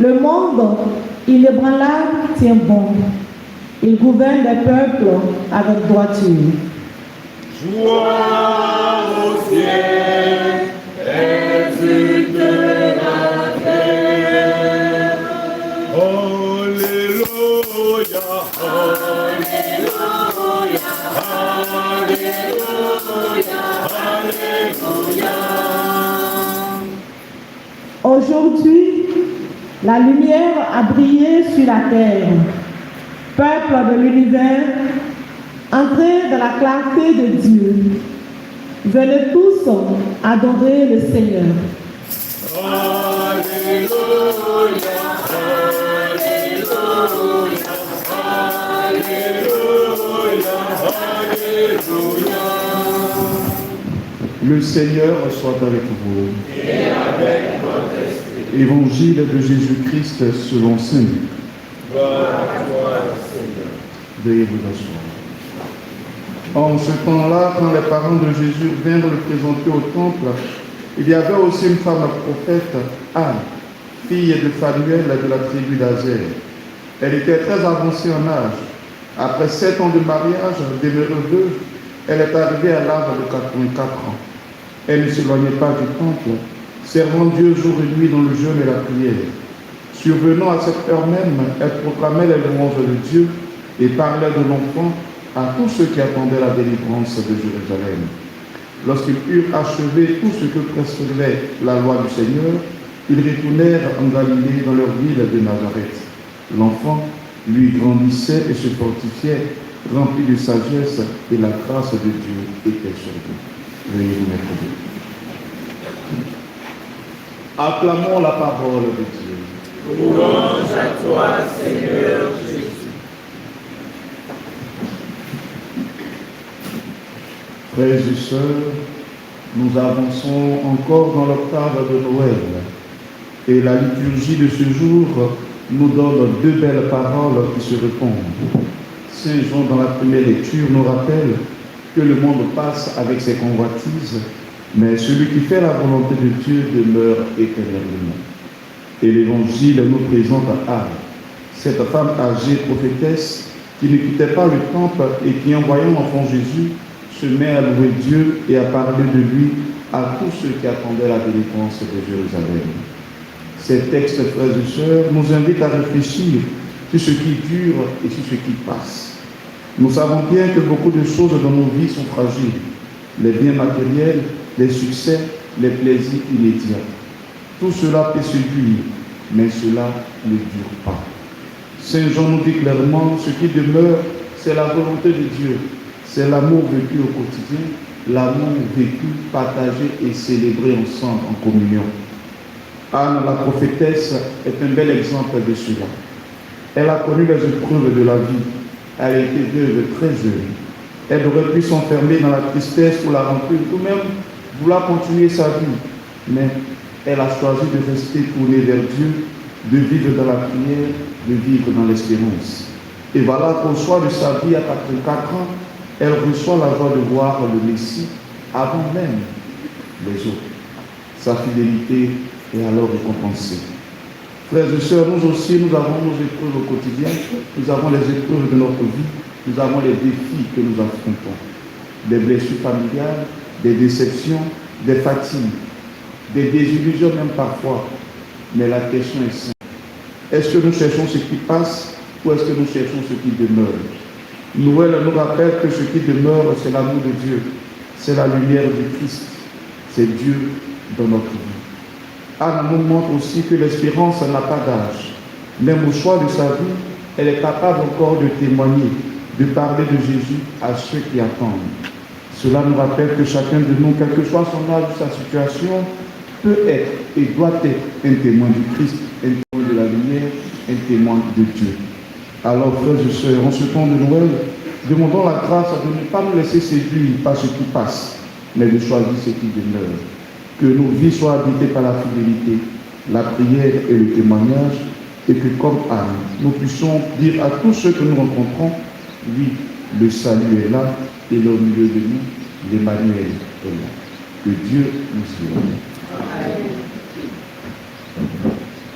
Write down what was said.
Le monde, inébranlable, tient bon. Il gouverne les peuples avec droiture. Joie au ciel, exulte la terre. Alléluia, Alléluia, Alléluia, Alléluia. Aujourd'hui, la lumière a brillé sur la terre. Peuple de l'univers, entrez dans la clarté de Dieu. Venez tous adorer le Seigneur. Alléluia, Alléluia, Alléluia, Alléluia. Le Seigneur soit avec vous. Et avec votre esprit. Évangile de Jésus-Christ selon saint Luc. Gloire à toi, Seigneur. Veuillez vous asseoir. En ce temps-là, quand les parents de Jésus vinrent le présenter au temple, il y avait aussi une femme prophète, Anne, fille de Phanuel de la tribu d'Azer. Elle était très avancée en âge. Après 7 ans de mariage, demeurée veuve, elle est arrivée à l'âge de 84 ans. Elle ne s'éloignait pas du temple, servant Dieu jour et nuit dans le jeûne et la prière. Survenant à cette heure même, elle proclamait les louanges de Dieu et parlait de l'enfant à tous ceux qui attendaient la délivrance de Jérusalem. Lorsqu'ils eurent achevé tout ce que prescrivait la loi du Seigneur, ils retournèrent en Galilée dans leur ville de Nazareth. L'enfant, lui, grandissait et se fortifiait, rempli de sagesse, et la grâce de Dieu était sur lui. Veuillez vous mettre debout. Acclamons la parole de Dieu. Louange à toi, Seigneur Jésus. Frères et sœurs, nous avançons encore dans l'octave de Noël. Et la liturgie de ce jour nous donne deux belles paroles qui se répondent. Saint Jean, dans la première lecture, nous rappelle que le monde passe avec ses convoitises, mais celui qui fait la volonté de Dieu demeure éternellement. Et l'Évangile nous présente Anne, cette femme âgée prophétesse qui ne quittait pas le temple et qui, en voyant l'enfant Jésus, se met à louer Dieu et à parler de lui à tous ceux qui attendaient la délivrance de Jérusalem. Ces textes, frères et sœurs, nous invitent à réfléchir sur ce qui dure et sur ce qui passe. Nous savons bien que beaucoup de choses dans nos vies sont fragiles. Les biens matériels, les succès, les plaisirs immédiats. Tout cela peut séduire, mais cela ne dure pas. Saint Jean nous dit clairement, ce qui demeure, c'est la volonté de Dieu. C'est l'amour vécu au quotidien, l'amour vécu, partagé et célébré ensemble en communion. Anne, la prophétesse, est un bel exemple de cela. Elle a connu les épreuves de la vie. Elle a été veuve très jeune. Elle aurait pu s'enfermer dans la tristesse ou la rancune, ou même vouloir continuer sa vie. Mais elle a choisi de rester tournée vers Dieu, de vivre dans la prière, de vivre dans l'espérance. Et voilà qu'au soir de sa vie, à 84 ans, elle reçoit la joie de voir le Messie avant même les autres. Sa fidélité est alors récompensée. Frères et sœurs, nous aussi, nous avons nos épreuves au quotidien, nous avons les épreuves de notre vie, nous avons les défis que nous affrontons. Des blessures familiales, des déceptions, des fatigues, des désillusions même parfois. Mais la question est simple. Est-ce que nous cherchons ce qui passe ou est-ce que nous cherchons ce qui demeure? Noël nous rappelle que ce qui demeure, c'est l'amour de Dieu, c'est la lumière du Christ, c'est Dieu dans notre vie. Anne nous montre aussi que l'espérance n'a pas d'âge. Même au choix de sa vie, elle est capable encore de témoigner, de parler de Jésus à ceux qui attendent. Cela nous rappelle que chacun de nous, quel que soit son âge ou sa situation, peut être et doit être un témoin du Christ, un témoin de la lumière, un témoin de Dieu. Alors, frères et sœurs, en ce temps de Noël, demandons la grâce de ne pas nous laisser séduire par ce qui passe, mais de choisir ce qui demeure. Que nos vies soient habitées par la fidélité, la prière et le témoignage, et que comme Anne, nous puissions dire à tous ceux que nous rencontrons, oui, le salut est là, et au milieu de nous, l'Emmanuel est là. Que Dieu nous y aide.